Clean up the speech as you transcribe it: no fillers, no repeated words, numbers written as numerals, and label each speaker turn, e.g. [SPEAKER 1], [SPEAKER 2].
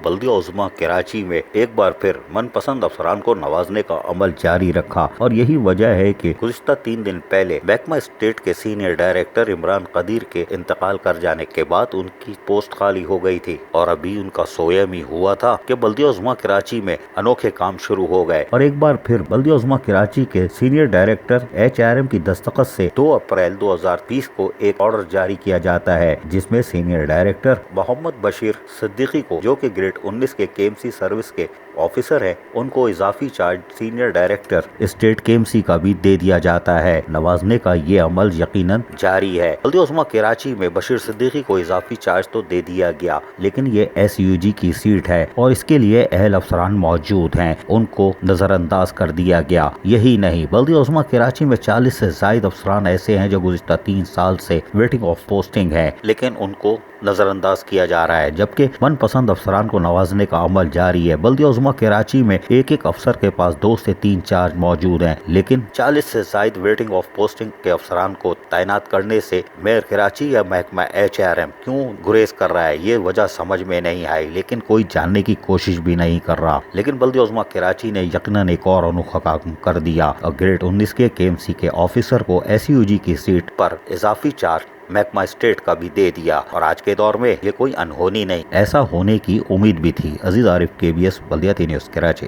[SPEAKER 1] بلدیہ عظمیٰ کراچی میں ایک بار پھر من پسند افسران کو نوازنے کا عمل جاری رکھا، اور یہی وجہ ہے کہ گزشتہ 3 دن پہلے محکمہ اسٹیٹ کے سینئر ڈائریکٹر عمران قدیر کے انتقال کر جانے کے بعد ان کی پوسٹ خالی ہو گئی تھی، اور ابھی ان کا سویم ہی ہوا تھا کہ بلدیہ عظمیٰ کراچی میں انوکھے کام شروع ہو گئے، اور ایک بار پھر بلدیہ عظمیٰ کراچی کے سینئر ڈائریکٹر HRM کی دستخط سے 2 اپریل 2020 کو ایک آرڈر جاری کیا جاتا ہے، جس میں سینئر ڈائریکٹر محمد بشیر صدیقی کو، جو کہ گریڈ 19 کے KMC سروس کے آفیسر ہے، ان کو اضافی charge senior director state KMC کا بھی دے دیا جاتا ہے۔ نوازنے کا یہ عمل یقیناً جاری ہے۔ بلدیہ عظمیٰ کراچی میں بشیر صدیقی کو اضافی چارج تو دے دیا گیا، لیکن یہ SUG کی سیٹ ہے اور اس کے لیے اہل افسران موجود ہیں، ان کو نظر انداز کر دیا گیا۔ یہی نہیں، بلدیہ عظمیٰ کراچی میں 40 سے زائد افسران ایسے ہیں جو گزشتہ 3 سال سے ویٹنگ آف پوسٹنگ ہیں، لیکن ان کو نظر انداز کیا جا رہا ہے، جبکہ من پسند افسران کو نوازنے کا عمل جاری ہے۔ بلدیہ عظمیٰ کراچی میں ایک افسر کے پاس 2 سے 3 چارج موجود ہیں، لیکن 40 سے زائد ویٹنگ آف پوسٹنگ کے افسران کو تعینات کرنے سے میئر کراچی یا محکمہ HRM کیوں گریز کر رہا ہے، یہ وجہ سمجھ میں نہیں آئی، لیکن کوئی جاننے کی کوشش بھی نہیں کر رہا۔ لیکن بلدیہ عظمیٰ کراچی نے یقیناً ایک اور انوکھا کام کر دیا اور گریڈ 19 کے KMC کے آفیسر کو SUG کی سیٹ پر اضافی چارج محکمہ اسٹیٹ کا بھی دے دیا، اور آج کے دور میں یہ کوئی انہونی نہیں، ایسا ہونے کی امید بھی تھی۔ عزیز عارف، KBS بلدیاتی نیوز کراچی۔